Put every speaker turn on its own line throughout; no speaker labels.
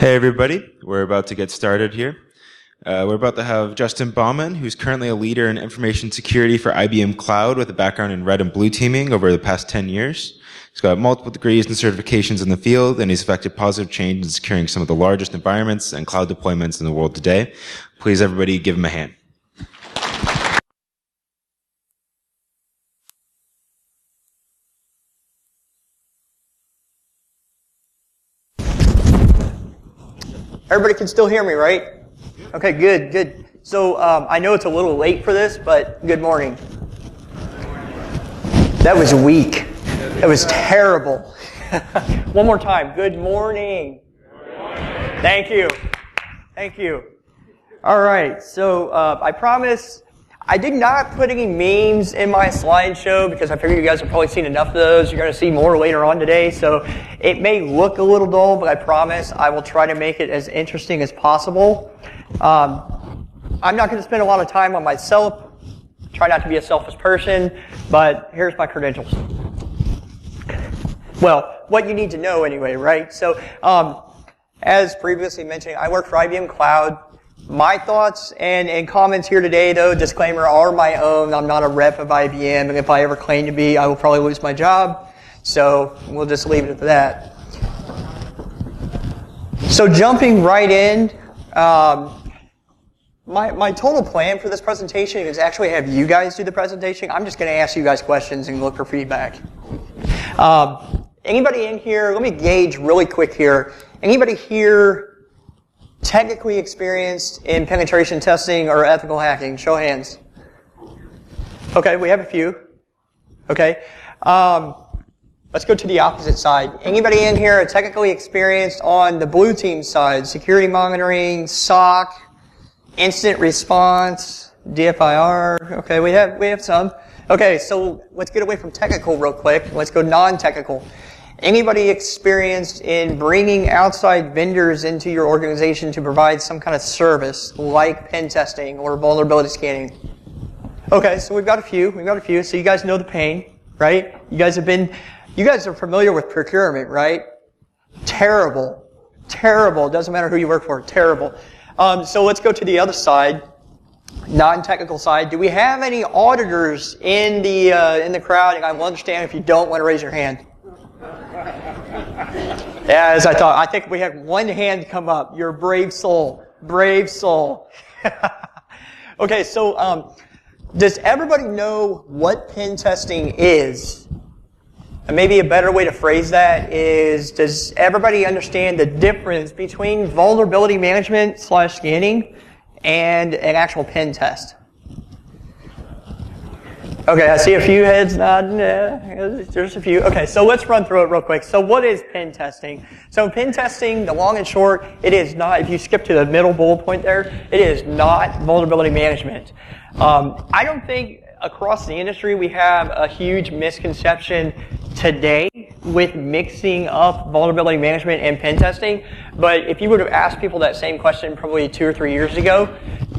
Hey everybody, we're about to get started here. We're about to have Justin Bauman, who's currently a leader in information security for IBM Cloud with a background in red and blue teaming over the past 10 years. He's got multiple degrees and certifications in the field, and he's affected positive change in securing some of the largest environments and cloud deployments in the world today. Please everybody give him a hand.
Everybody can still hear me, right? Okay, good. So I know it's a little late for this, but good morning. That was weak. That was terrible. One more time. Good morning. Thank you. All right, so I promise I did not put any memes in my slideshow because I figured you guys have probably seen enough of those. You're going to see more later on today, so it may look a little dull, but I promise I will try to make it as interesting as possible. I'm not going to spend a lot of time on myself. Try not to be a selfish person, but here's my credentials. Well, what you need to know anyway, right? So, as previously mentioned, I work for IBM Cloud. My thoughts and comments here today, though, disclaimer, are my own. I'm not a rep of IBM, and if I ever claim to be, I will probably lose my job. So we'll just leave it at that. So jumping right in, my total plan for this presentation is actually have you guys do the presentation. I'm just going to ask you guys questions and look for feedback. Anybody in here, let me gauge really quick here. Anybody here technically experienced in penetration testing or ethical hacking? Show of hands. Okay, we have a few. Okay. Let's go to the opposite side. Anybody in here technically experienced on the blue team side? Security monitoring, SOC, incident response, DFIR. Okay, we have some. Okay, so let's get away from technical real quick. Let's go non-technical. Anybody experienced in bringing outside vendors into your organization to provide some kind of service like pen testing or vulnerability scanning? Okay, so we've got a few. So you guys know the pain, right? You guys are familiar with procurement, right? Terrible. Doesn't matter who you work for. Terrible. So let's go to the other side, non-technical side. Do we have any auditors in the crowd? And I will understand if you don't want to raise your hand. Yeah, as I thought. I think we had one hand come up. You're a brave soul. Okay, so does everybody know what pen testing is? And maybe a better way to phrase that is, does everybody understand the difference between vulnerability management / scanning and an actual pen test? Okay, I see a few heads nodding. There's a few. Okay, so let's run through it real quick. So what is pen testing? So pen testing, the long and short, it is not, if you skip to the middle bullet point there, it is not vulnerability management. I don't think across the industry we have a huge misconception today with mixing up vulnerability management and pen testing, but if you would have asked people that same question probably 2 or 3 years ago,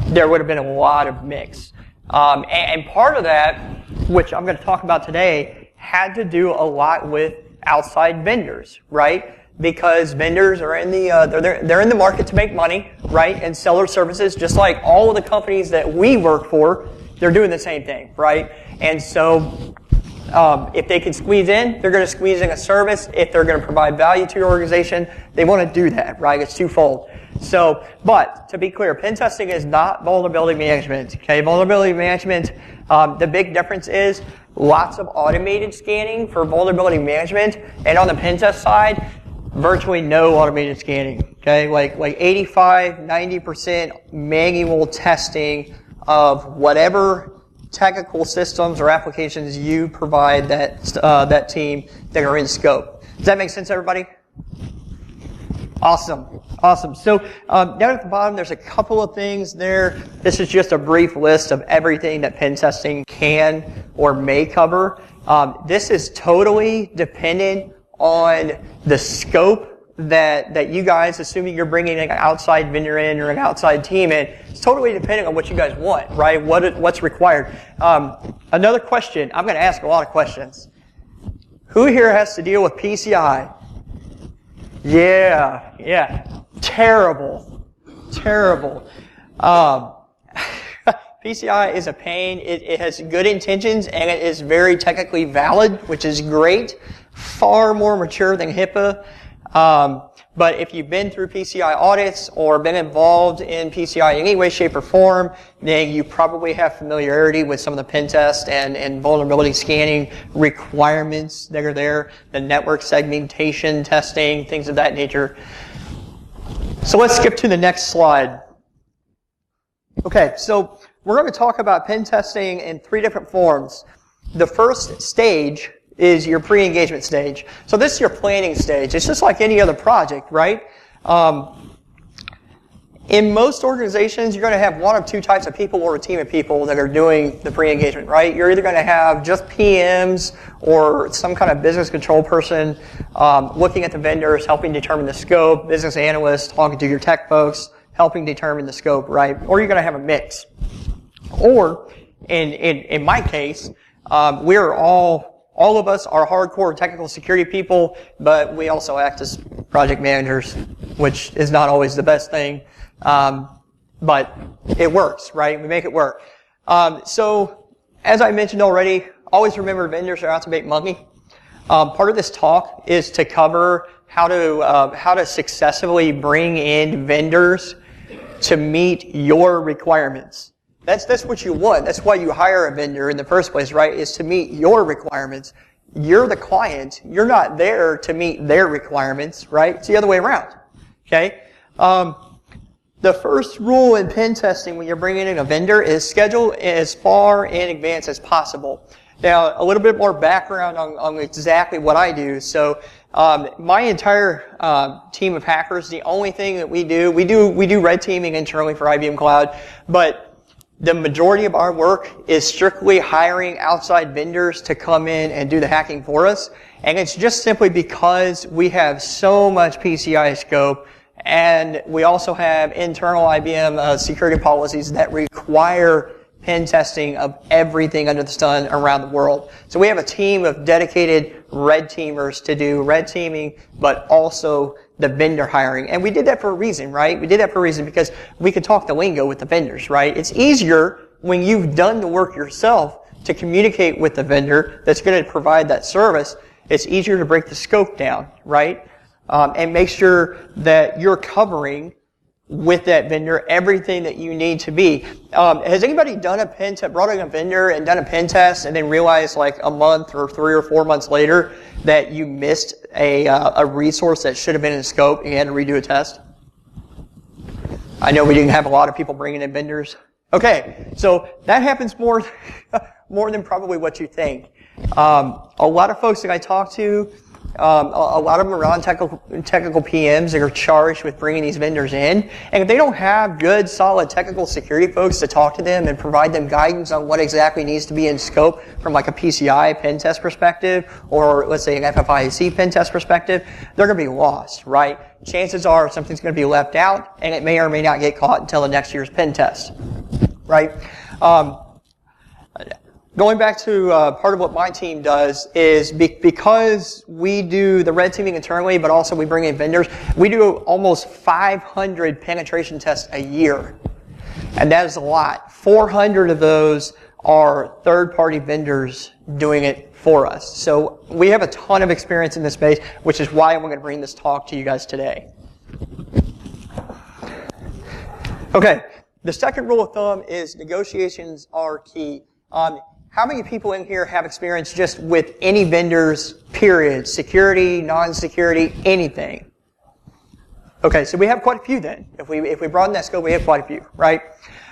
there would have been a lot of mix. And part of that, which I'm going to talk about today, had to do a lot with outside vendors, right? Because vendors are in they're in the market to make money, right? And sell their services, just like all of the companies that we work for, they're doing the same thing, right? And so, if they can squeeze in, they're going to squeeze in a service. If they're going to provide value to your organization, they want to do that, right? It's twofold. So, but to be clear, pen testing is not vulnerability management. Okay, vulnerability management, the big difference is lots of automated scanning for vulnerability management, and on the pen test side, virtually no automated scanning. Okay, like 85, 90% manual testing of whatever technical systems or applications you provide that team that are in scope. Does that make sense, everybody? Awesome. So down at the bottom, there's a couple of things there. This is just a brief list of everything that pen testing can or may cover. This is totally dependent on the scope that you guys, assuming you're bringing an outside vendor in or an outside team in, it's totally dependent on what you guys want, right? What's required. Another question. I'm going to ask a lot of questions. Who here has to deal with PCI? Yeah. Terrible. PCI is a pain. It has good intentions and it is very technically valid, which is great. Far more mature than HIPAA. But if you've been through PCI audits or been involved in PCI in any way, shape, or form, then you probably have familiarity with some of the pen test and vulnerability scanning requirements that are there, the network segmentation testing, things of that nature. So let's skip to the next slide. Okay, so we're going to talk about pen testing in 3 different forms. The first stage is your pre-engagement stage. So this is your planning stage. It's just like any other project, right? In most organizations, you're going to have 1 of 2 types of people or a team of people that are doing the pre-engagement, right? You're either going to have just PMs or some kind of business control person looking at the vendors, helping determine the scope, business analysts talking to your tech folks, helping determine the scope, right? Or you're going to have a mix. Or, in my case, we're all of us are hardcore technical security people, but we also act as project managers, which is not always the best thing. But it works, right? We make it work. So, as I mentioned already, always remember vendors are out to make money. Part of this talk is to cover how to successfully bring in vendors to meet your requirements. That's what you want. That's why you hire a vendor in the first place, right? Is to meet your requirements. You're the client. You're not there to meet their requirements, right? It's the other way around. Okay? The first rule in pen testing when you're bringing in a vendor is schedule as far in advance as possible. Now, a little bit more background on exactly what I do. So, my entire team of hackers, the only thing that we do red teaming internally for IBM Cloud, but the majority of our work is strictly hiring outside vendors to come in and do the hacking for us. And it's just simply because we have so much PCI scope, and we also have internal IBM security policies that require pen testing of everything under the sun around the world. So we have a team of dedicated red teamers to do red teaming, but also the vendor hiring. And we did that for a reason, right? We did that for a reason because we could talk the lingo with the vendors, right? It's easier when you've done the work yourself to communicate with the vendor that's going to provide that service. It's easier to break the scope down, right? And make sure that you're covering with that vendor everything that you need to be. Has anybody done a pen test, brought in a vendor and done a pen test and then realized like a month or 3 or 4 months later that you missed a resource that should have been in scope and you had to redo a test? I know we didn't have a lot of people bringing in vendors. Okay, so that happens more than probably what you think. A lot of folks that I talk to, a lot of them are non-technical PMs that are charged with bringing these vendors in. And if they don't have good, solid technical security folks to talk to them and provide them guidance on what exactly needs to be in scope from like a PCI pen test perspective, or let's say an FFIEC pen test perspective, they're going to be lost, right? Chances are something's going to be left out, and it may or may not get caught until the next year's pen test, right? Going back to part of what my team does is because we do the red teaming internally, but also we bring in vendors, we do almost 500 penetration tests a year. And that is a lot. 400 of those are third-party vendors doing it for us. So we have a ton of experience in this space, which is why I'm going to bring this talk to you guys today. Okay, the second rule of thumb is negotiations are key. How many people in here have experience just with any vendors, period? Security, non-security, anything? Okay, so we have quite a few then. If we broaden that scope, we have quite a few, right?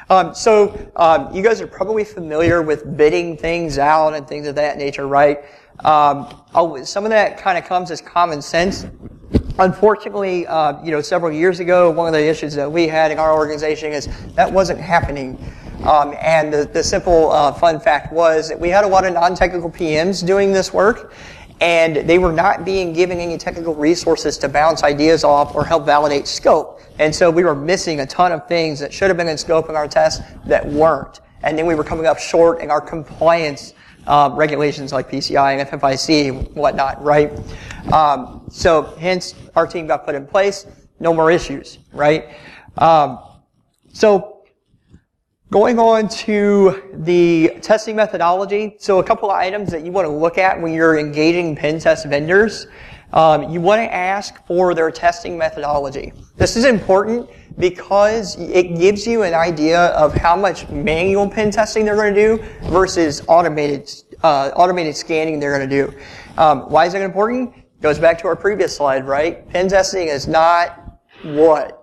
You guys are probably familiar with bidding things out and things of that nature, right? Some of that kind of comes as common sense. Unfortunately, several years ago, one of the issues that we had in our organization is that wasn't happening. And the simple fun fact was that we had a lot of non-technical PMs doing this work, and they were not being given any technical resources to bounce ideas off or help validate scope. And so we were missing a ton of things that should have been in scope in our tests that weren't. And then we were coming up short in our compliance regulations like PCI and FFIEC and whatnot, right? So hence our team got put in place. no more issues, right? So going on to the testing methodology, so a couple of items that you want to look at when you're engaging pen test vendors. You want to ask for their testing methodology. This is important because it gives you an idea of how much manual pen testing they're going to do versus automated scanning they're going to do. Why is that important? Goes back to our previous slide, right? Pen testing is not what?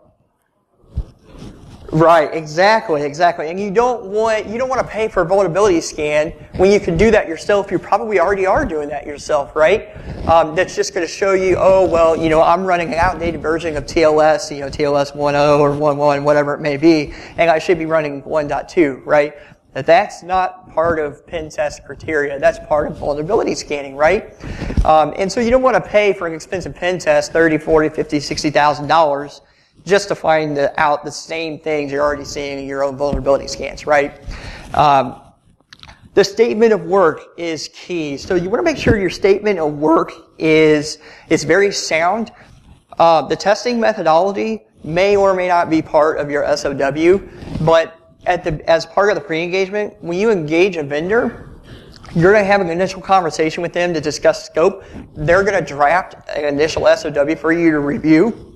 Right, exactly. And you don't want to pay for a vulnerability scan when you can do that yourself. You probably already are doing that yourself, right? That's just going to show you, oh, well, I'm running an outdated version of TLS, TLS 1.0 or 1.1, whatever it may be, and I should be running 1.2, right? That's not part of pen test criteria. That's part of vulnerability scanning, right? And so you don't want to pay for an expensive pen test, $30, $40, $50, $60,000, just to find out the same things you're already seeing in your own vulnerability scans, right? The statement of work is key. So you want to make sure your statement of work is very sound. The testing methodology may or may not be part of your SOW, but as part of the pre-engagement, when you engage a vendor, you're going to have an initial conversation with them to discuss scope. They're going to draft an initial SOW for you to review.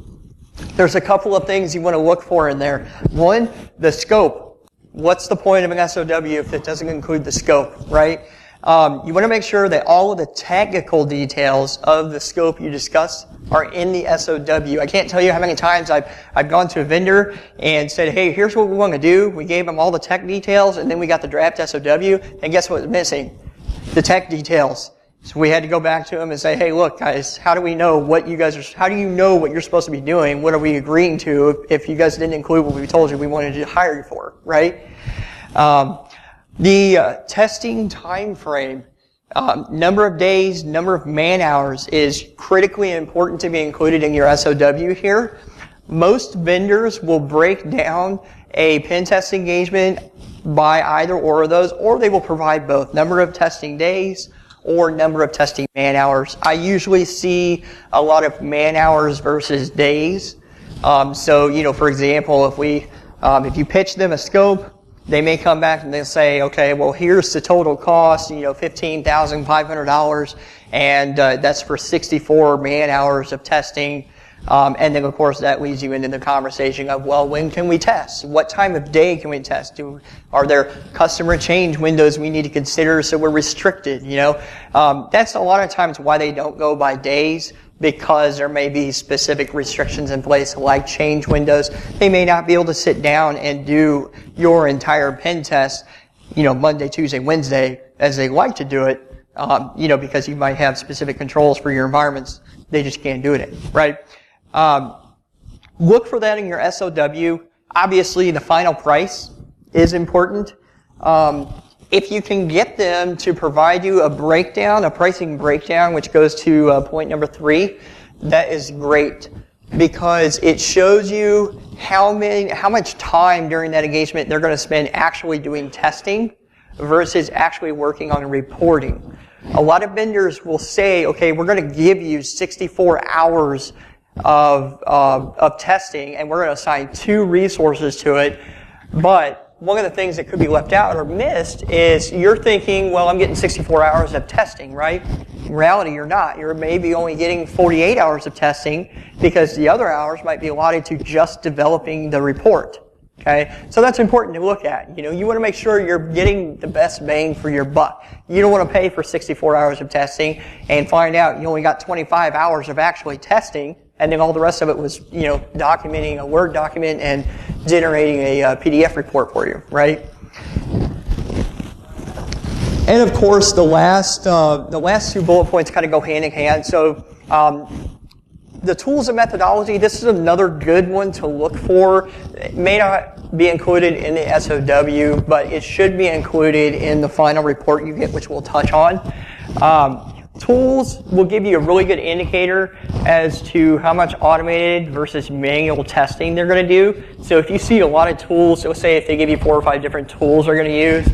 There's a couple of things you want to look for in there. One, the scope. What's the point of an SOW if it doesn't include the scope, right? You want to make sure that all of the technical details of the scope you discuss are in the SOW. I can't tell you how many times I've gone to a vendor and said, hey, here's what we want to do. We gave them all the tech details, and then we got the draft SOW, and guess what was missing? The tech details. So we had to go back to them and say, hey, look, guys, how do you know what you're supposed to be doing? What are we agreeing to if you guys didn't include what we told you we wanted to hire you for, right? The testing time frame, number of days, number of man hours is critically important to be included in your SOW here. Most vendors will break down a pen test engagement by either or of those, or they will provide both, number of testing days or number of testing man hours. I usually see a lot of man hours versus days. So, for example, if you pitch them a scope, they may come back and they'll say, okay, well, here's the total cost, $15,500, and that's for 64 man hours of testing. And then, of course, that leads you into the conversation of, well, when can we test? What time of day can we test? Are there customer change windows we need to consider so we're restricted? That's a lot of times why they don't go by days, because there may be specific restrictions in place like change windows. They may not be able to sit down and do your entire pen test, Monday, Tuesday, Wednesday, as they like to do it, because you might have specific controls for your environments. They just can't do it, right? Look for that in your SOW. Obviously, the final price is important. If you can get them to provide you a pricing breakdown, which goes to point number 3, that is great, because it shows you how much time during that engagement they're going to spend actually doing testing versus actually working on reporting. A lot of vendors will say, okay, we're going to give you 64 hours of testing, and we're going to assign 2 resources to it. But one of the things that could be left out or missed is you're thinking, well, I'm getting 64 hours of testing, right? In reality, you're not. You're maybe only getting 48 hours of testing because the other hours might be allotted to just developing the report. Okay? So that's important to look at. You want to make sure you're getting the best bang for your buck. You don't want to pay for 64 hours of testing and find out you only got 25 hours of actually testing, and then all the rest of it was, documenting a Word document and generating a PDF report for you, right? And of course, the last 2 bullet points kind of go hand in hand. So, the tools and methodology, this is another good one to look for. It may not be included in the SOW, but it should be included in the final report you get, which we'll touch on. Tools will give you a really good indicator as to how much automated versus manual testing they're going to do. So if you see a lot of tools, so say if they give you 4 or 5 different tools they're going to use,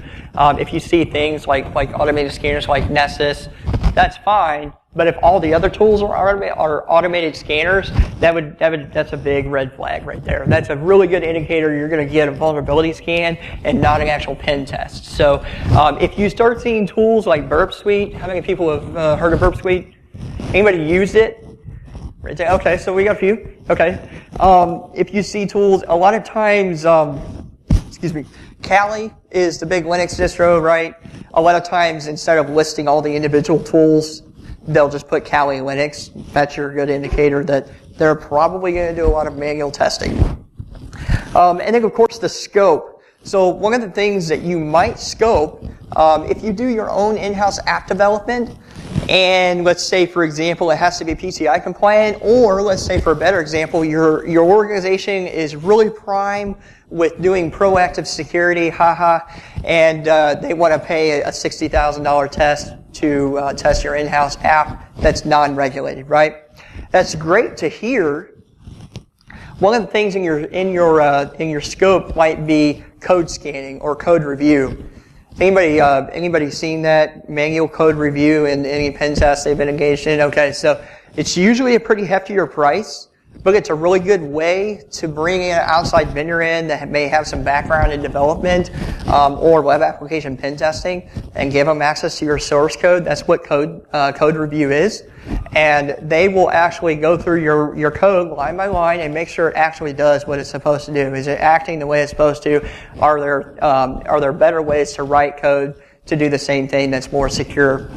if you see things like automated scanners like Nessus, that's fine. But if all the other tools are automated scanners, that's a big red flag right there. That's a really good indicator you're going to get a vulnerability scan and not an actual pen test. So if you start seeing tools like Burp Suite, how many people have heard of Burp Suite? Anybody used it? Right there. Okay, so we got a few. Okay. If you see tools, a lot of times, Kali is the big Linux distro, right? A lot of times, instead of listing all the individual tools, they'll just put Kali Linux. That's your good indicator that they're probably going to do a lot of manual testing. And then, of course, the scope. So one of the things that you might scope, if you do your own in-house app development, and let's say, for example, it has to be PCI compliant, or let's say, for a better example, your organization is really prime with doing proactive security, and they want to pay a $60,000 test to test your in-house app that's non-regulated, right? That's great to hear. One of the things in your scope might be code scanning or code review. Anybody seen that manual code review in any pen tests they've been engaged in? Okay, so it's usually a pretty heftier price, but it's a really good way to bring an outside vendor in that may have some background in development or web application pen testing and give them access to your source code. That's what code review is. And they will actually go through your code line by line and make sure it actually does what it's supposed to do. Is it acting the way it's supposed to? Are there better ways to write code to do the same thing that's more secure?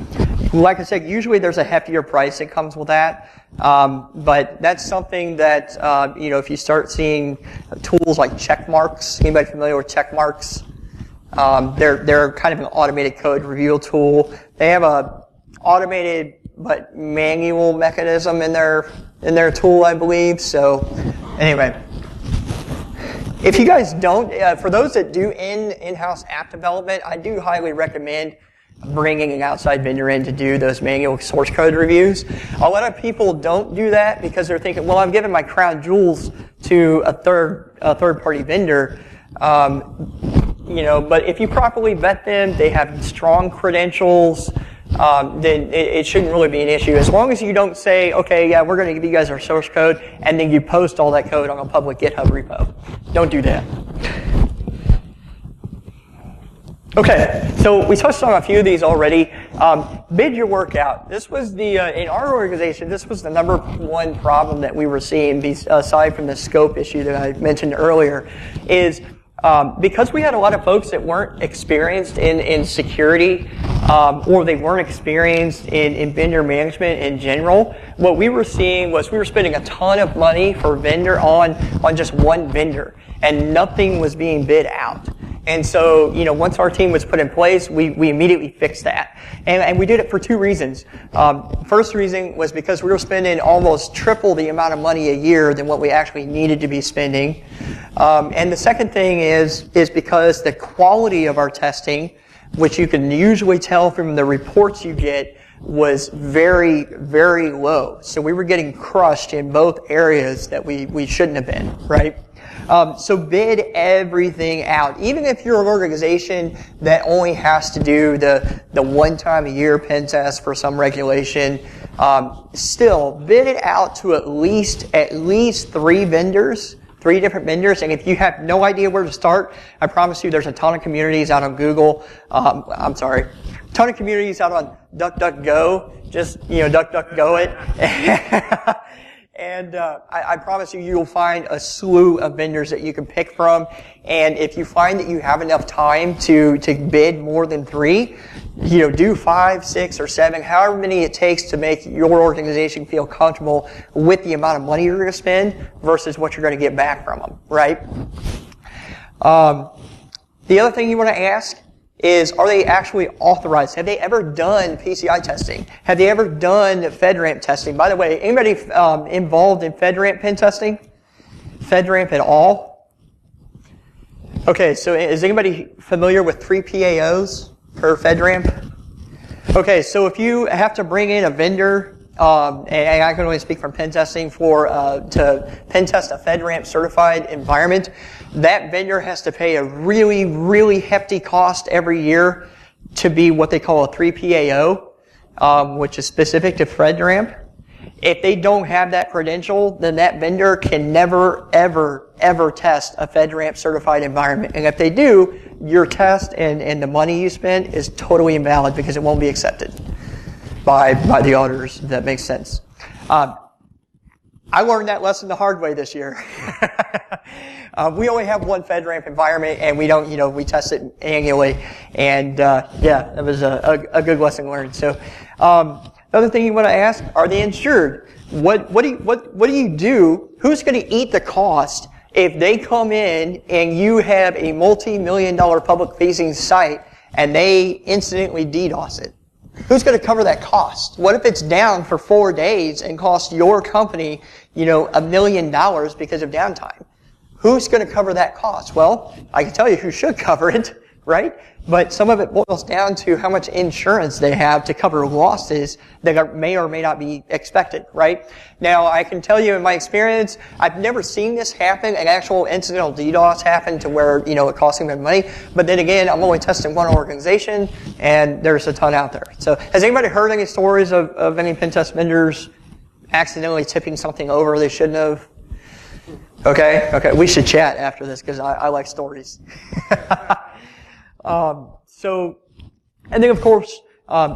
Like I said, usually there's a heftier price that comes with that. But that's something that, if you start seeing tools like check marks, anybody familiar with check marks? They're kind of an automated code review tool. They have a automated but manual mechanism in their tool, I believe. So anyway, if you guys don't, for those that do in-house app development, I do highly recommend bringing an outside vendor in to do those manual source code reviews. A lot of people don't do that because they're thinking, well, I'm giving my crown jewels to a third-party vendor. But if you properly vet them, they have strong credentials, then it shouldn't really be an issue. As long as you don't say, okay, yeah, we're going to give you guys our source code, and then you post all that code on a public GitHub repo. Don't do that. Okay, so we touched on a few of these already. Bid your work out. This was in our organization, this was the number one problem that we were seeing, aside from the scope issue that I mentioned earlier, is because we had a lot of folks that weren't experienced in security, or they weren't experienced in vendor management in general, what we were seeing was we were spending a ton of money for vendor on just one vendor, and nothing was being bid out. And so, once our team was put in place, we immediately fixed that. And we did it for two reasons. First reason was because we were spending almost triple the amount of money a year than what we actually needed to be spending. And the second thing is because the quality of our testing, which you can usually tell from the reports you get, was very, very low. So we were getting crushed in both areas that we shouldn't have been, right? So bid everything out. Even if you're an organization that only has to do the one time a year pen test for some regulation, still bid it out to at least three different vendors. And if you have no idea where to start, I promise you there's a ton of communities out on Google. Ton of communities out on DuckDuckGo. Just, DuckDuckGo it. And I promise you'll find a slew of vendors that you can pick from. And if you find that you have enough time to bid more than three, do 5, 6, or 7, however many it takes to make your organization feel comfortable with the amount of money you're going to spend versus what you're going to get back from them, right? The other thing you want to ask is, are they actually authorized? Have they ever done PCI testing? Have they ever done FedRAMP testing? By the way, anybody involved in FedRAMP pen testing? FedRAMP at all? Okay, so is anybody familiar with 3 PAOs per FedRAMP? Okay, so if you have to bring in a vendor, and I can only speak from pen testing to pen test a FedRAMP certified environment, that vendor has to pay a really, really hefty cost every year to be what they call a 3 PAO. which is specific to FedRAMP. If they don't have that credential, then that vendor can never, ever, ever test a FedRAMP certified environment. And if they do, your test and the money you spent is totally invalid because it won't be accepted by the auditors, if that makes sense. I learned that lesson the hard way this year. We only have one FedRAMP environment, and we don't, we test it annually. And yeah, that was a good lesson learned. So, the other thing you want to ask: are they insured? What do you do? Who's going to eat the cost if they come in and you have a multi-million-dollar public-facing site and they incidentally DDoS it? Who's going to cover that cost? What if it's down for 4 days and costs your company, $1 million because of downtime? Who's going to cover that cost? Well, I can tell you who should cover it, right? But some of it boils down to how much insurance they have to cover losses that may or may not be expected, right? Now, I can tell you in my experience, I've never seen this happen, an actual incidental DDoS happen to where, it costs them money. But then again, I'm only testing one organization, and there's a ton out there. So has anybody heard any stories of any pen test vendors accidentally tipping something over they shouldn't have? Okay, we should chat after this because I like stories. And then of course,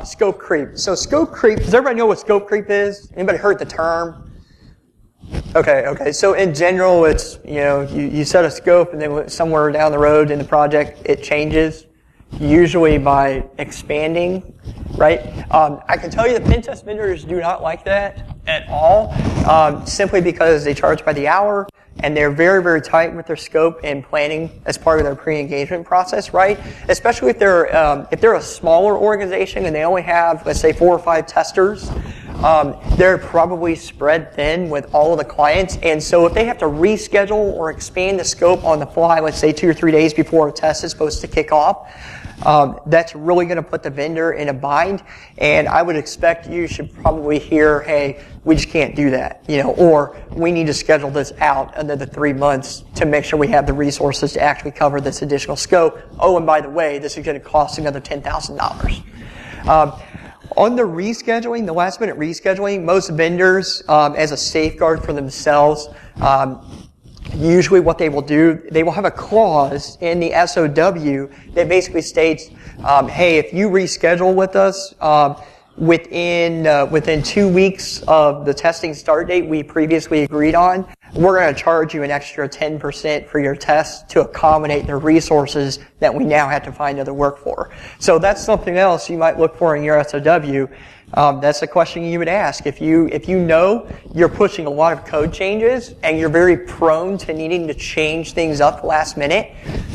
scope creep. So scope creep, does everybody know what scope creep is? Anybody heard the term? Okay. So in general, it's, you set a scope and then somewhere down the road in the project, it changes, usually by expanding, right? I can tell you the pen test vendors do not like that at all, simply because they charge by the hour. And they're very, very tight with their scope and planning as part of their pre-engagement process, right? Especially if they're a smaller organization and they only have, let's say, 4 or 5 testers, they're probably spread thin with all of the clients. And so if they have to reschedule or expand the scope on the fly, let's say 2 or 3 days before a test is supposed to kick off, that's really going to put the vendor in a bind. And I would expect you should probably hear, hey, we just can't do that, or we need to schedule this out another 3 months to make sure we have the resources to actually cover this additional scope. Oh, and by the way, this is going to cost another $10,000. On the rescheduling, the last minute rescheduling, most vendors, as a safeguard for themselves, usually what they will do, they will have a clause in the SOW that basically states, hey, if you reschedule with us, within 2 weeks of the testing start date we previously agreed on, we're going to charge you an extra 10% for your test to accommodate the resources that we now have to find other work for. So that's something else you might look for in your SOW. That's a question you would ask. If you know you're pushing a lot of code changes and you're very prone to needing to change things up last minute,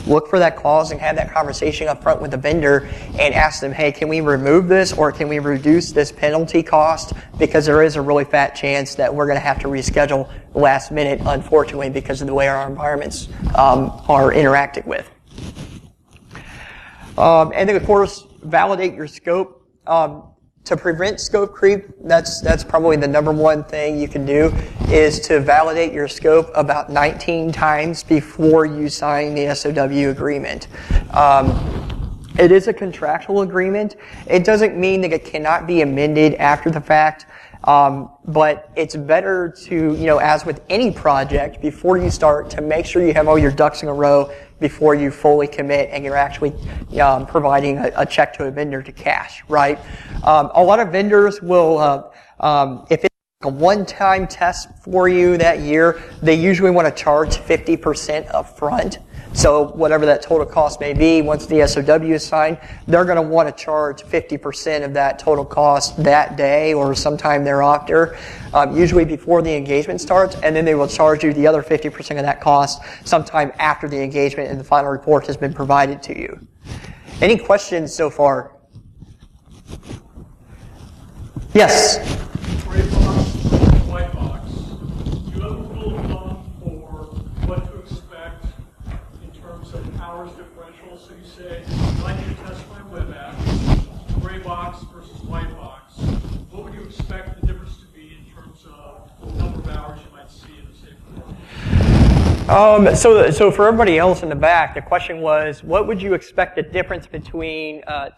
look for that clause and have that conversation up front with the vendor and ask them, hey, can we remove this or can we reduce this penalty cost? Because there is a really fat chance that we're going to have to reschedule last minute, unfortunately, because of the way our environments are interacting with. And then, of course, validate your scope. To prevent scope creep, that's probably the number one thing you can do, is to validate your scope about 19 times before you sign the SOW agreement. It is a contractual agreement. It doesn't mean that it cannot be amended after the fact, but it's better to, as with any project, before you start, to make sure you have all your ducks in a row before you fully commit and you're actually providing a check to a vendor to cash, right? A lot of vendors will, if it's a one-time test for you that year, they usually want to charge 50% up front. So whatever that total cost may be, once the SOW is signed, they're going to want to charge 50% of that total cost that day or sometime thereafter, usually before the engagement starts, and then they will charge you the other 50% of that cost sometime after the engagement and the final report has been provided to you. Any questions so far? Yes?
Whitebox. Do you have a rule of thumb for what to expect in terms of hours differential? So you say, I need to test my web app, gray box versus white box. What would you expect the difference to be in terms of the number of hours you might see in the same form?
So for everybody else in the back, the question was, what would you expect the difference between as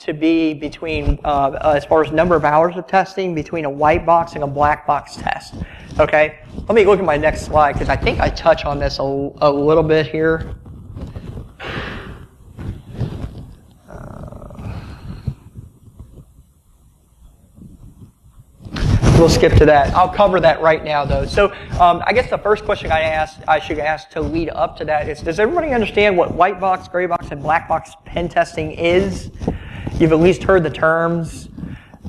far as number of hours of testing between a white box and a black box test? Okay, let me look at my next slide because I think I touch on this a little bit here. We'll skip to that. I'll cover that right now, though. So I guess the first question I should ask to lead up to that is, does everybody understand what white box, gray box, and black box pen testing is? You've at least heard the terms.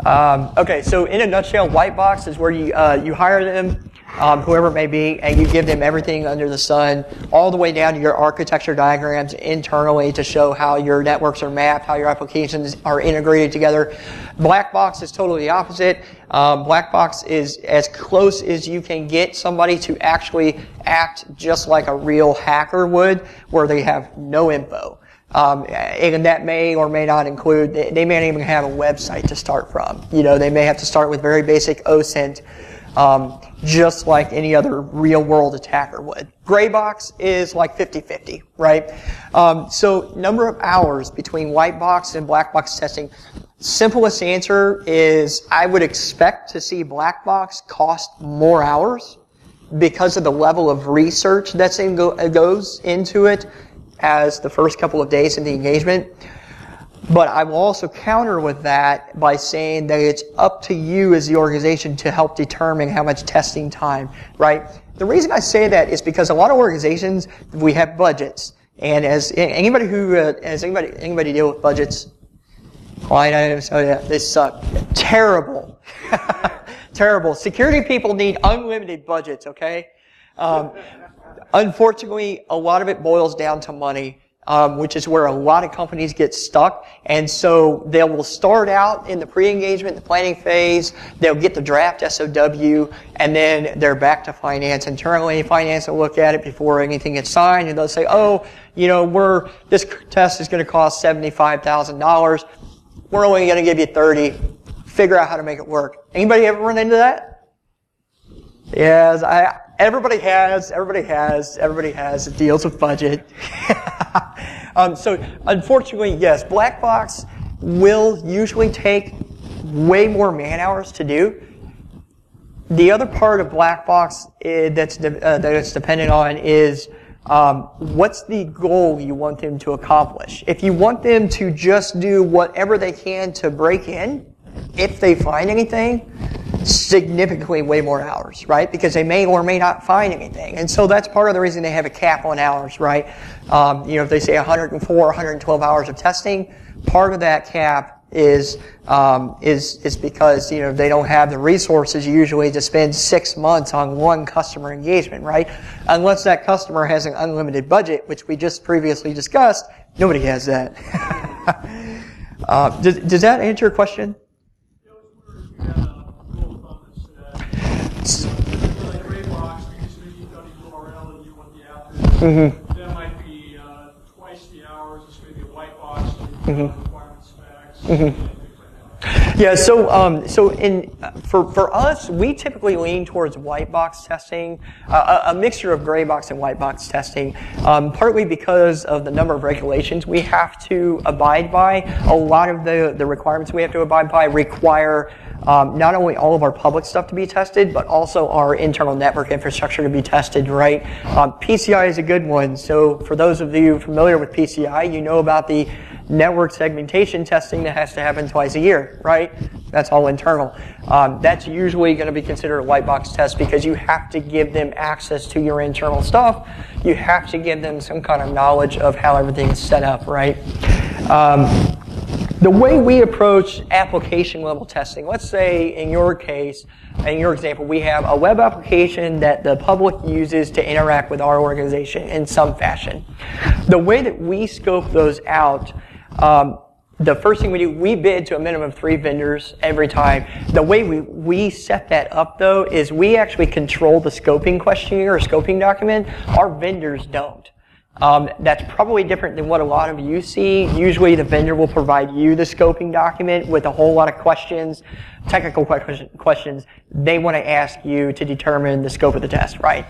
Okay, so in a nutshell, white box is where you hire them, whoever it may be, and you give them everything under the sun, all the way down to your architecture diagrams internally to show how your networks are mapped, how your applications are integrated together. Black box is totally the opposite. Black box is as close as you can get somebody to actually act just like a real hacker would, where they have no info. And that may or may not include, they may not even have a website to start from. You know, they may have to start with very basic OSINT, just like any other real world attacker would. Gray box is like 50-50, right? So number of hours between white box and black box testing, simplest answer is I would expect to see black box cost more hours because of the level of research that goes into it as the first couple of days in the engagement. But I will also counter with that by saying that it's up to you as the organization to help determine how much testing time, right? The reason I say that is because a lot of organizations, we have budgets. And as anybody deal with budgets? Line items, oh yeah, they suck. Terrible. Terrible. Security people need unlimited budgets, okay? Unfortunately, a lot of it boils down to money, which is where a lot of companies get stuck. And so they will start out in the pre-engagement, the planning phase. They'll get the draft SOW, and then they're back to finance internally. Finance will look at it before anything gets signed, and they'll say, oh, you know, this test is going to cost $75,000. We're only going to give you 30. Figure out how to make it work. Anybody ever run into that? Yes, everybody has. It deals with budget. So unfortunately, yes, black box will usually take way more man hours to do. The other part of black box that it's dependent on is what's the goal you want them to accomplish. If you want them to just do whatever they can to break in, if they find anything, significantly way more hours, right? Because they may or may not find anything. And so that's part of the reason they have a cap on hours, right? If they say 104, 112 hours of testing, part of that cap is because, they don't have the resources usually to spend 6 months on one customer engagement, right? Unless that customer has an unlimited budget, which we just previously discussed, nobody has that. Does that answer your question?
Mm-hmm. That might be twice the hours. It's maybe a white box, requirement specs. Mm-hmm.
Yeah. For us, we typically lean towards white box testing, a mixture of gray box and white box testing. Partly because of the number of regulations we have to abide by. A lot of the requirements we have to abide by require not only all of our public stuff to be tested, but also our internal network infrastructure to be tested, right? PCI is a good one. So for those of you familiar with PCI, you know about the network segmentation testing that has to happen twice a year, right? That's all internal. That's usually going to be considered a white box test because you have to give them access to your internal stuff. You have to give them some kind of knowledge of how everything's set up, right? The way we approach application level testing, let's say in your case, in your example, we have a web application that the public uses to interact with our organization in some fashion. The way that we scope those out, the first thing we do, we bid to a minimum of 3 vendors every time. The way we set that up, though, is we actually control the scoping questionnaire or scoping document. Our vendors don't. That's probably different than what a lot of you see. Usually the vendor will provide you the scoping document with a whole lot of questions, technical questions they want to ask you to determine the scope of the test, right?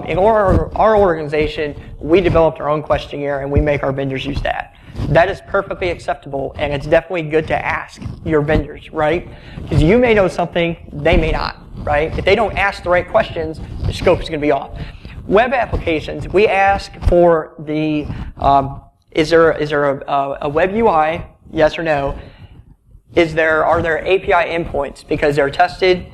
In our organization, we developed our own questionnaire and we make our vendors use that. That is perfectly acceptable, and it's definitely good to ask your vendors, right? Because you may know something, they may not, right? If they don't ask the right questions, the scope is going to be off. Web applications, we ask for the, is there a web UI, yes or no? Are there API endpoints? Because they're tested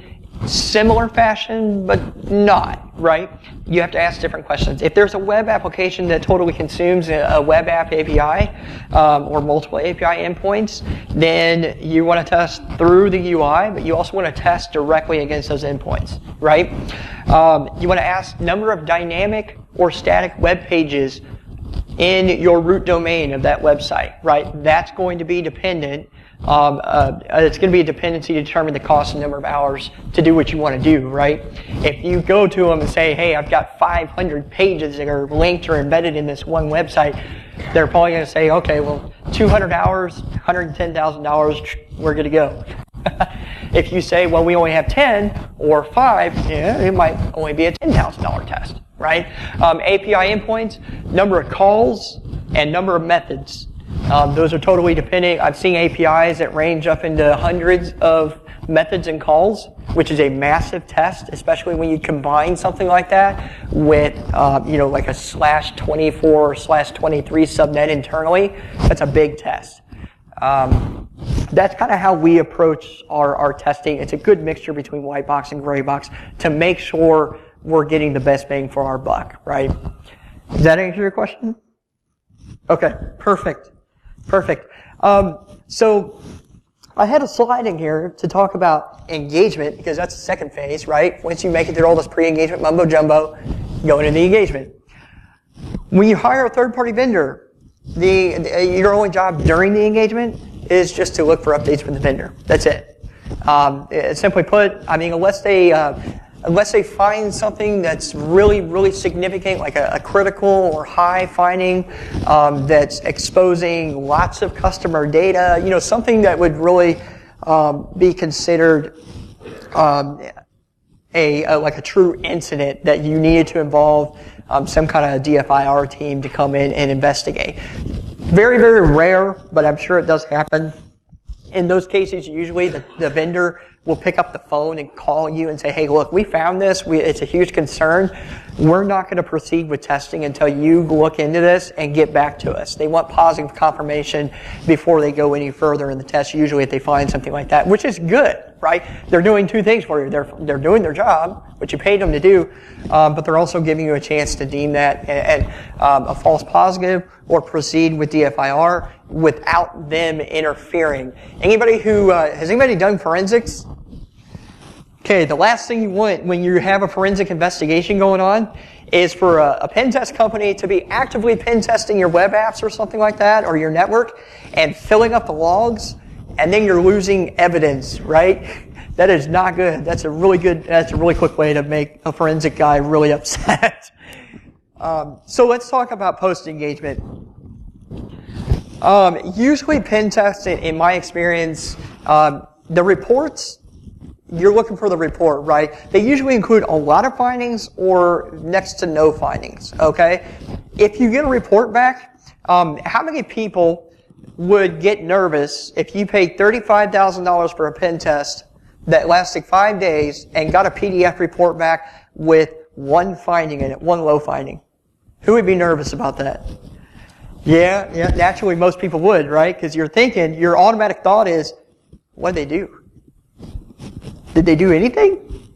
similar fashion, but not, right? You have to ask different questions. If there's a web application that totally consumes a web app API, or multiple API endpoints, then you want to test through the UI, but you also want to test directly against those endpoints, right? You want to ask number of dynamic or static web pages in your root domain of that website, right? That's going to be dependent. It's going to be a dependency to determine the cost and number of hours to do what you want to do, right? If you go to them and say, hey, I've got 500 pages that are linked or embedded in this one website, they're probably going to say, okay, well, 200 hours, $110,000, we're good to go. If you say, well, we only have 10 or 5, yeah, it might only be a $10,000 test, right? API endpoints, number of calls, and number of methods. Those are totally dependent. I've seen APIs that range up into hundreds of methods and calls, which is a massive test, especially when you combine something like that with, like a /24 or /23 subnet internally. That's a big test. That's kind of how we approach our testing. It's a good mixture between Whitebox and Graybox to make sure we're getting the best bang for our buck, right? Does that answer your question? Okay, perfect. So I had a slide in here to talk about engagement because that's the second phase, right? Once you make it through all this pre-engagement mumbo jumbo, go into the engagement. When you hire a third-party vendor, your only job during the engagement is just to look for updates from the vendor. That's it. Simply put, I mean, unless they find something that's really, really significant, like a critical or high finding that's exposing lots of customer data, something that would really be considered like a true incident that you needed to involve some kind of DFIR team to come in and investigate. Very, very rare, but I'm sure it does happen. In those cases, usually the vendor will pick up the phone and call you and say, hey, look, we found this. It's a huge concern. We're not going to proceed with testing until you look into this and get back to us. They want positive confirmation before they go any further in the test, usually if they find something like that, which is good, right? They're doing two things for you. They're doing their job, which you paid them to do, but they're also giving you a chance to deem that a false positive or proceed with DFIR without them interfering. Has anybody done forensics? Okay, the last thing you want when you have a forensic investigation going on is for a pen test company to be actively pen testing your web apps or something like that, or your network, and filling up the logs, and then you're losing evidence, right? That is not good. That's a really quick way to make a forensic guy really upset. So let's talk about post-engagement. Usually pen tests, in my experience, the reports, you're looking for the report, right? They usually include a lot of findings or next to no findings, okay? If you get a report back, how many people would get nervous if you paid $35,000 for a pen test that lasted 5 days and got a PDF report back with one finding in it, one low finding? Who would be nervous about that? Yeah, naturally most people would, right? Because you're thinking, your automatic thought is, what did they do? Did they do anything?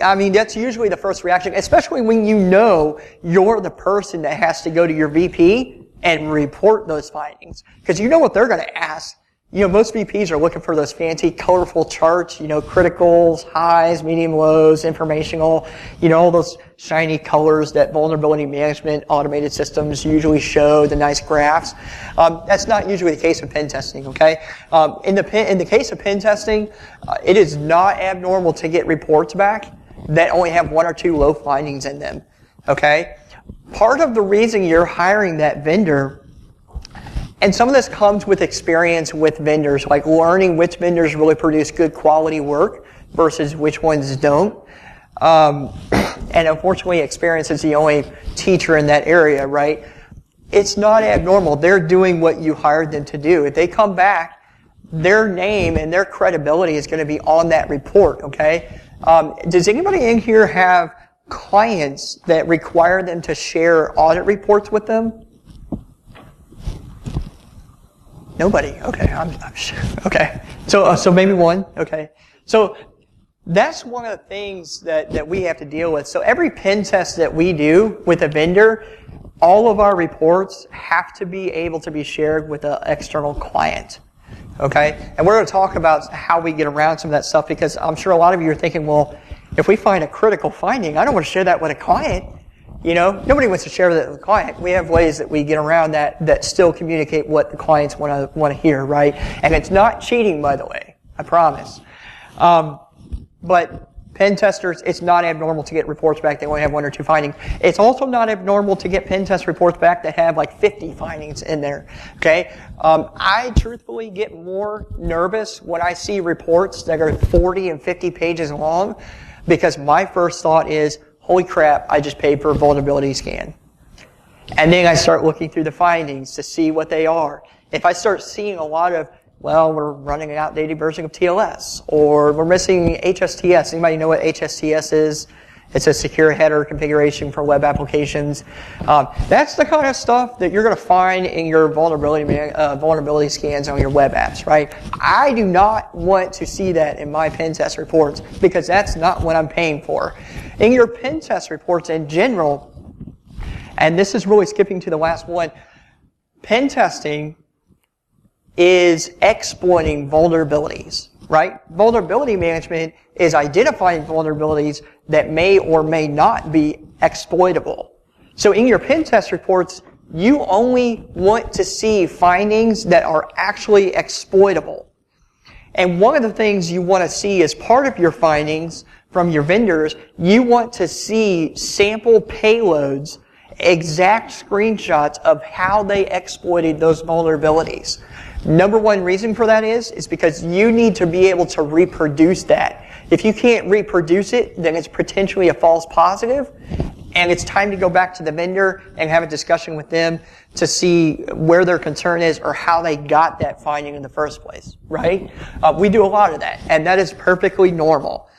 I mean, that's usually the first reaction, especially when you know you're the person that has to go to your VP and report those findings. Because you know what they're going to ask. Most VPs are looking for those fancy, colorful charts, criticals, highs, medium lows, informational, all those shiny colors that vulnerability management automated systems usually show, the nice graphs. That's not usually the case with pen testing, okay? In the case of pen testing, it is not abnormal to get reports back that only have one or two low findings in them, okay? part of the reason you're hiring that vendor, and some of this comes with experience with vendors, like learning which vendors really produce good quality work versus which ones don't. And unfortunately, experience is the only teacher in that area, right? It's not abnormal. They're doing what you hired them to do. If they come back, their name and their credibility is going to be on that report, okay? Does anybody in here have clients that require them to share audit reports with them? Nobody. Okay, I'm sure. Okay, so maybe one. Okay, so that's one of the things that we have to deal with. So every pen test that we do with a vendor, all of our reports have to be able to be shared with an external client. Okay, and we're going to talk about how we get around some of that stuff, because I'm sure a lot of you are thinking, well, if we find a critical finding, I don't want to share that with a client. You know, nobody wants to share that with a client. We have ways that we get around that still communicate what the clients want to hear, right? And it's not cheating, by the way. I promise. But pen testers, it's not abnormal to get reports back that only have 1 or 2 findings. It's also not abnormal to get pen test reports back that have like 50 findings in there. Okay? I truthfully get more nervous when I see reports that are 40 and 50 pages long, because my first thought is, holy crap, I just paid for a vulnerability scan. And then I start looking through the findings to see what they are. If I start seeing a lot of, well, we're running an outdated version of TLS, or we're missing HSTS. Anybody know what HSTS is? It's a secure header configuration for web applications. That's the kind of stuff that you're going to find in your vulnerability scans on your web apps, right? I do not want to see that in my pen test reports, because that's not what I'm paying for. In your pen test reports in general, and this is really skipping to the last one, pen testing is exploiting vulnerabilities, right? Vulnerability management is identifying vulnerabilities that may or may not be exploitable. So in your pen test reports, you only want to see findings that are actually exploitable. And one of the things you want to see as part of your findings from your vendors, you want to see sample payloads, exact screenshots of how they exploited those vulnerabilities. Number one reason for that is because you need to be able to reproduce that. If you can't reproduce it, then it's potentially a false positive, and it's time to go back to the vendor and have a discussion with them to see where their concern is or how they got that finding in the first place, right? We do a lot of that, and that is perfectly normal.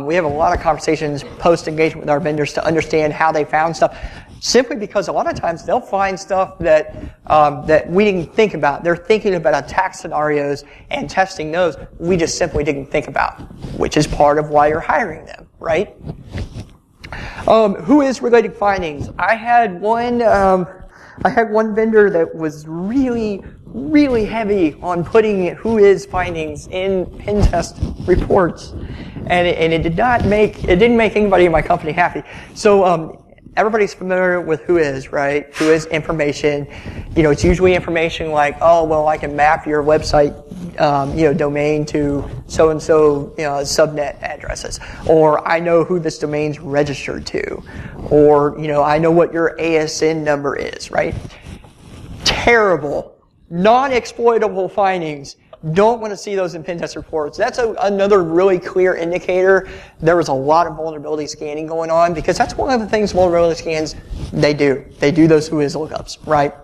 We have a lot of conversations post-engagement with our vendors to understand how they found stuff, simply because a lot of times they'll find stuff that we didn't think about. They're thinking about attack scenarios and testing those we just simply didn't think about, which is part of why you're hiring them, right? Who is related findings? I had one vendor that was really, really heavy on putting who is findings in pen test reports, and it didn't make anybody in my company happy. So everybody's familiar with who is, right? Who is information. You know, it's usually information like, oh, well, I can map your website, domain to so-and-so, subnet addresses. Or I know who this domain's registered to. Or, I know what your ASN number is, right? Terrible, non-exploitable findings. Don't want to see those in pen test reports. That's another really clear indicator there was a lot of vulnerability scanning going on, because that's one of the things vulnerability scans, they do. They do those who is lookups, right?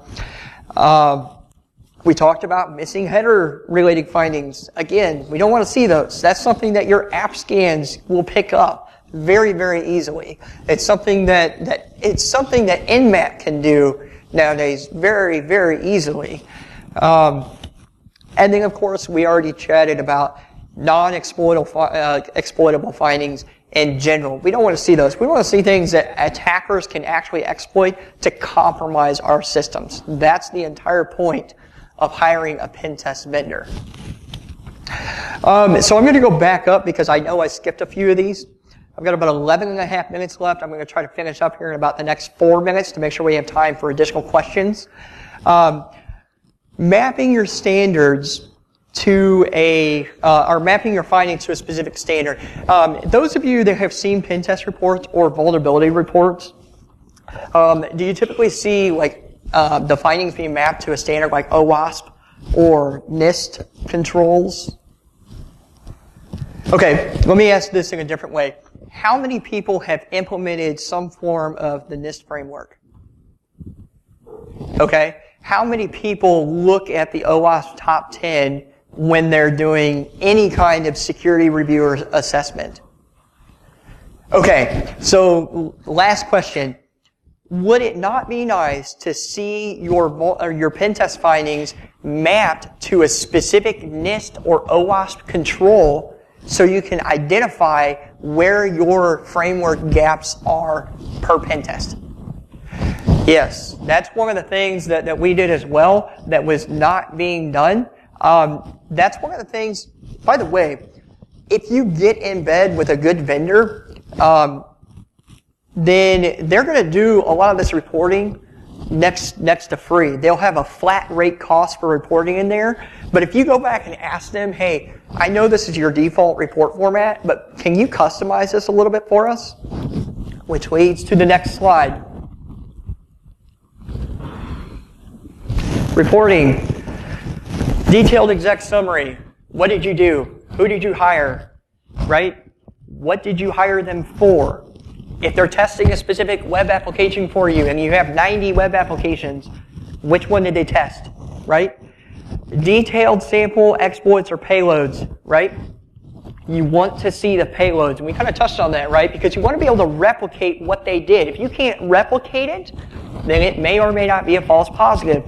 We talked about missing header related findings. Again, we don't want to see those. That's something that your app scans will pick up very, very easily. It's something that Nmap can do nowadays very, very easily. And then, of course, we already chatted about exploitable findings in general. We don't want to see those. We want to see things that attackers can actually exploit to compromise our systems. That's the entire point of hiring a pen test vendor. So I'm going to go back up because I know I skipped a few of these. I've got about 11 and a half minutes left. I'm going to try to finish up here in about the next 4 minutes to make sure we have time for additional questions. Mapping your standards to or mapping your findings to a specific standard. Those of you that have seen pen test reports or vulnerability reports, Do you typically see like the findings being mapped to a standard like OWASP or NIST controls? Okay, let me ask this in a different way. How many people have implemented some form of the NIST framework? Okay, how many people look at the OWASP top 10 when they're doing any kind of security review or assessment? Okay, so last question. Would it not be nice to see your pen test findings mapped to a specific NIST or OWASP control so you can identify where your framework gaps are per pen test? Yes, that's one of the things that we did as well that was not being done. That's one of the things, by the way, if you get in bed with a good vendor, then they're going to do a lot of this reporting next to free. They'll have a flat rate cost for reporting in there. But if you go back and ask them, hey, I know this is your default report format, but can you customize this a little bit for us? Which leads to the next slide. Reporting. Detailed exec summary. What did you do? Who did you hire? Right? What did you hire them for? If they're testing a specific web application for you and you have 90 web applications, which one did they test? Right? Detailed sample exploits or payloads, right? You want to see the payloads. And we kind of touched on that, right? Because you want to be able to replicate what they did. If you can't replicate it, then it may or may not be a false positive.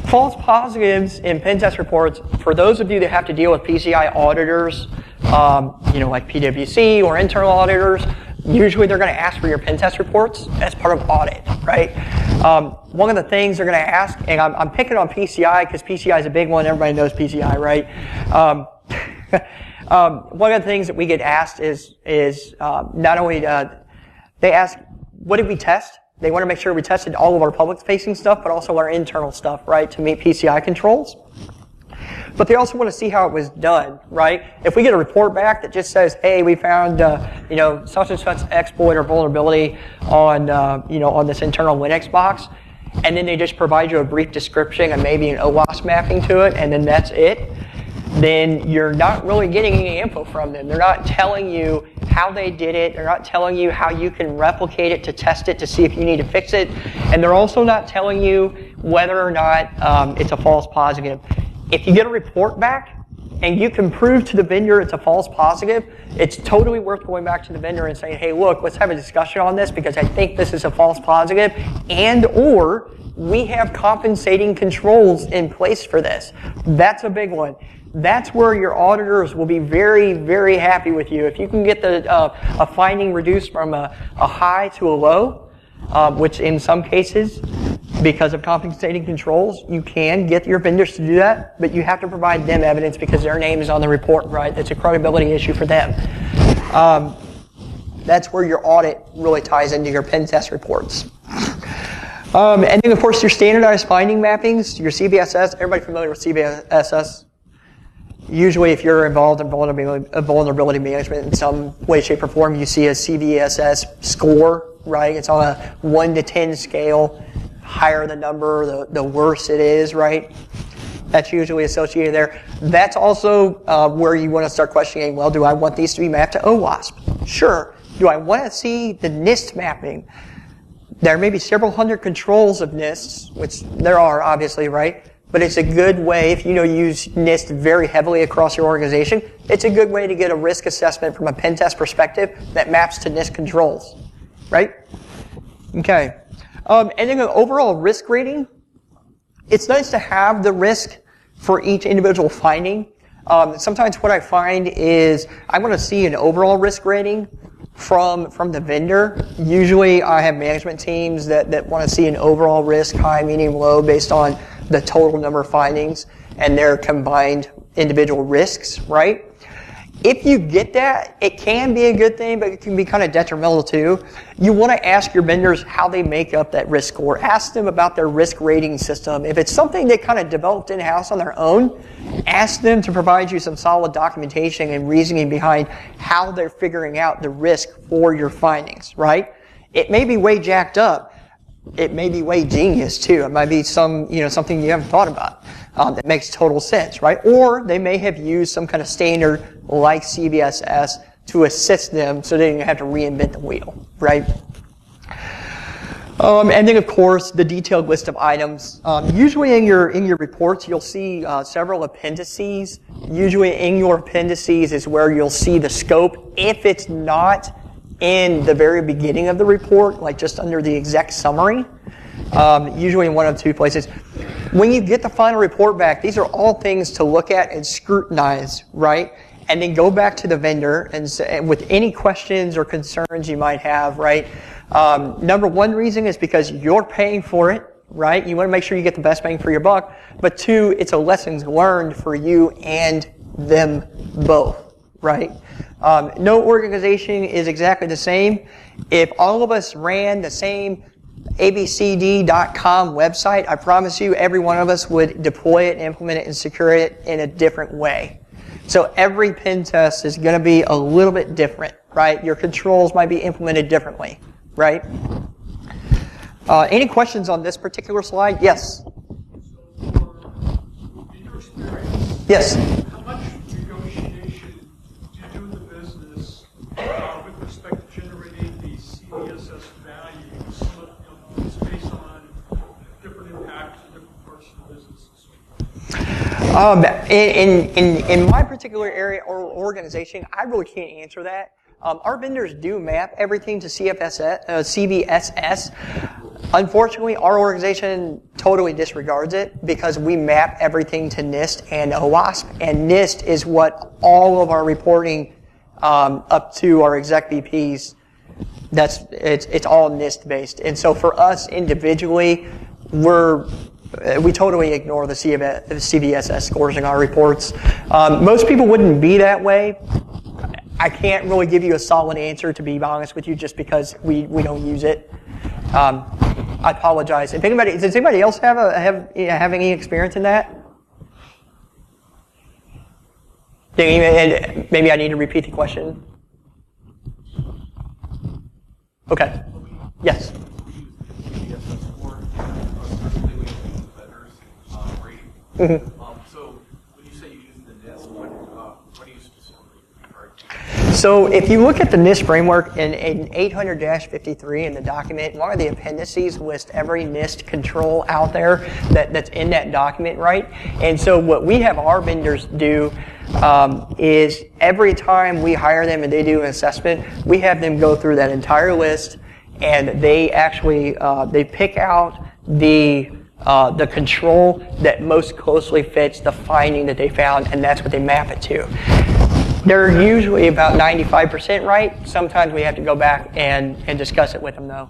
False positives in pen test reports, for those of you that have to deal with PCI auditors, like PwC or internal auditors, usually they're going to ask for your pen test reports as part of audit, right? One of the things they're going to ask, and I'm picking on PCI because PCI is a big one. Everybody knows PCI, right? One of the things that we get asked is not only they ask, what did we test? They want to make sure we tested all of our public-facing stuff, but also our internal stuff, right, to meet PCI controls. But they also want to see how it was done, right? If we get a report back that just says, hey, we found, such and such exploit or vulnerability on, on this internal Linux box, and then they just provide you a brief description and maybe an OWASP mapping to it, and then that's it, then you're not really getting any info from them. They're not telling you how they did it. They're not telling you how you can replicate it to test it to see if you need to fix it. And they're also not telling you whether or not it's a false positive. If you get a report back and you can prove to the vendor it's a false positive, it's totally worth going back to the vendor and saying, hey, look, let's have a discussion on this because I think this is a false positive, and or we have compensating controls in place for this. That's a big one. That's where your auditors will be very, very happy with you. If you can get a finding reduced from a high to a low, which in some cases, because of compensating controls, you can get your vendors to do that, but you have to provide them evidence because their name is on the report, right? It's a credibility issue for them. That's where your audit really ties into your pen test reports. And then, of course, your standardized finding mappings, your CVSS. Everybody familiar with CVSS? Usually, if you're involved in vulnerability management in some way, shape, or form, you see a CVSS score, right? It's on a 1 to 10 scale. Higher the number, the worse it is, right? That's usually associated there. That's also where you want to start questioning, well, do I want these to be mapped to OWASP? Sure. Do I want to see the NIST mapping? There may be several hundred controls of NISTs, which there are, obviously, right? But it's a good way, if you use NIST very heavily across your organization, it's a good way to get a risk assessment from a pen test perspective that maps to NIST controls, right? Okay. And then an overall risk rating. It's nice to have the risk for each individual finding. Sometimes what I find is I want to see an overall risk rating from the vendor. Usually I have management teams that want to see an overall risk, high, medium, low, based on the total number of findings and their combined individual risks, right? If you get that, it can be a good thing, but it can be kind of detrimental too. You want to ask your vendors how they make up that risk score. Ask them about their risk rating system. If it's something they kind of developed in-house on their own, ask them to provide you some solid documentation and reasoning behind how they're figuring out the risk for your findings, right? It may be way jacked up. it may be way genius too. It might be something you haven't thought about that makes total sense, right? Or they may have used some kind of standard like CVSS to assist them so they didn't have to reinvent the wheel, right? And then, of course, the detailed list of items. Usually in your reports, you'll see several appendices. Usually in your appendices is where you'll see the scope. If it's not in the very beginning of the report, like just under the exec summary, usually in one of two places. When you get the final report back, these are all things to look at and scrutinize, right? And then go back to the vendor and say, with any questions or concerns you might have, right? Number one reason is because you're paying for it, right? You want to make sure you get the best bang for your buck. But two, it's a lessons learned for you and them both, right? No organization is exactly the same. If all of us ran the same abcd.com website, I promise you every one of us would deploy it, implement it, and secure it in a different way. So every pen test is going to be a little bit different, right? Your controls might be implemented differently, right? Any questions on this particular slide? Yes?
In your experience,
yes.
How much negotiation do you do in the business with respect to generating the CVSS values? It's based on different impacts in different parts of the business.
In my particular area or organization, I really can't answer that. Our vendors do map everything to CVSS. Unfortunately, our organization totally disregards it because we map everything to NIST and OWASP, and NIST is what all of our reporting up to our exec VPs. It's all NIST based, and so for us individually, we totally ignore the CVSS scores in our reports. Most people wouldn't be that way. I can't really give you a solid answer, to be honest with you, just because we don't use it. I apologize. Does anybody else have any experience in that? Maybe I need to repeat the question. Okay. Yes. Mm-hmm.
So when you say you use the NIST, what do you specifically refer to?
So if you look at the NIST framework in 800-53 in the document, one of the appendices lists every NIST control out there that's in that document, right? And so what we have our vendors do is every time we hire them and they do an assessment, we have them go through that entire list, and they actually they pick out the control that most closely fits the finding that they found, and that's what they map it to. They're usually about 95% right. Sometimes we have to go back and discuss it with them, though.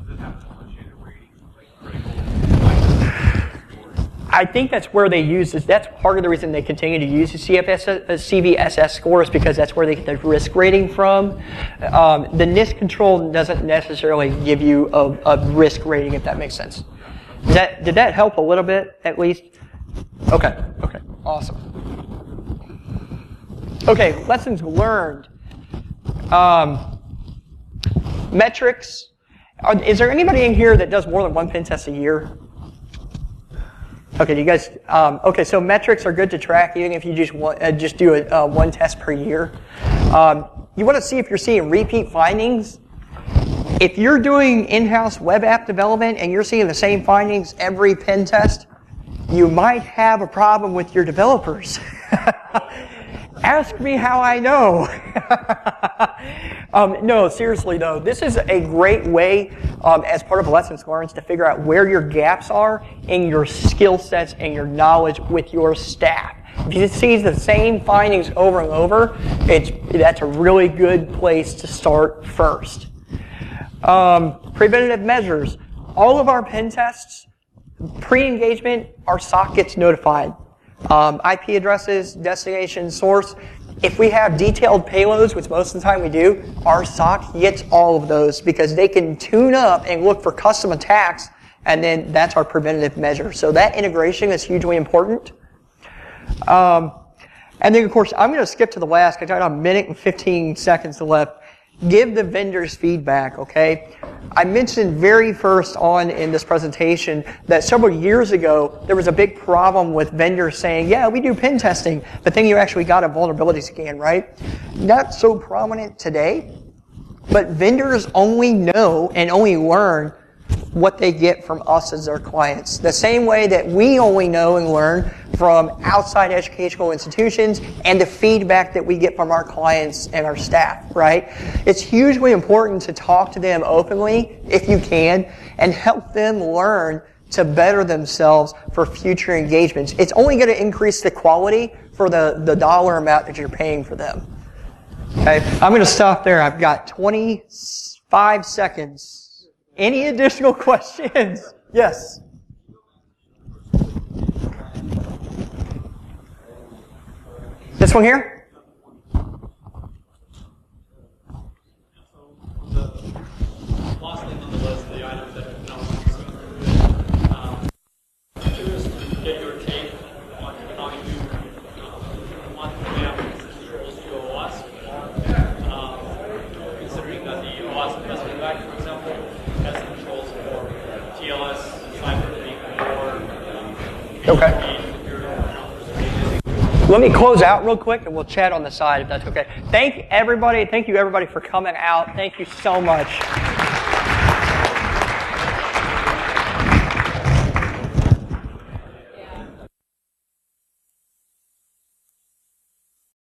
Does it have a differentiated rating, like critical?
I think that's where they use this. That's part of the reason they continue to use the CVSS scores, because that's where they get the risk rating from. The NIST control doesn't necessarily give you a risk rating, if that makes sense. Did that help a little bit, at least? Okay, awesome. Okay, lessons learned. Metrics. Is there anybody in here that does more than one pen test a year? Okay, you guys. Okay, so metrics are good to track, even if you just do one test per year. You want to see if you're seeing repeat findings. If you're doing in-house web app development and you're seeing the same findings every pen test, you might have a problem with your developers. Ask me how I know. No, seriously though, this is a great way, as part of lessons learned, to figure out where your gaps are in your skill sets and your knowledge with your staff. If you see the same findings over and over, that's a really good place to start first. Preventative measures. All of our pen tests, pre-engagement, our SOC gets notified. IP addresses, destination, source. If we have detailed payloads, which most of the time we do, our SOC gets all of those because they can tune up and look for custom attacks, and then that's our preventative measure. So that integration is hugely important. And then, of course, I'm going to skip to the last. I got a minute and 15 seconds left. give the vendors feedback, okay? I mentioned very first on in this presentation that several years ago, there was a big problem with vendors saying, yeah, we do pen testing, but then you actually got a vulnerability scan, right? Not so prominent today, but vendors only know and only learn what they get from us as their clients. The same way that we only know and learn from outside educational institutions and the feedback that we get from our clients and our staff, right? It's hugely important to talk to them openly, if you can, and help them learn to better themselves for future engagements. It's only going to increase the quality for the dollar amount that you're paying for them. Okay, I'm going to stop there. I've got 25 seconds. Any additional questions? Yes. This one here?
The last thing on the list of the items that no one can see, just get your take on how you want to map controls to OWASP. Considering that the OWASP investment back, for example, has controls for TLS, cyber, or
Okay. Let me close out real quick and we'll chat on the side if that's okay. Thank you everybody for coming out. Thank you so much.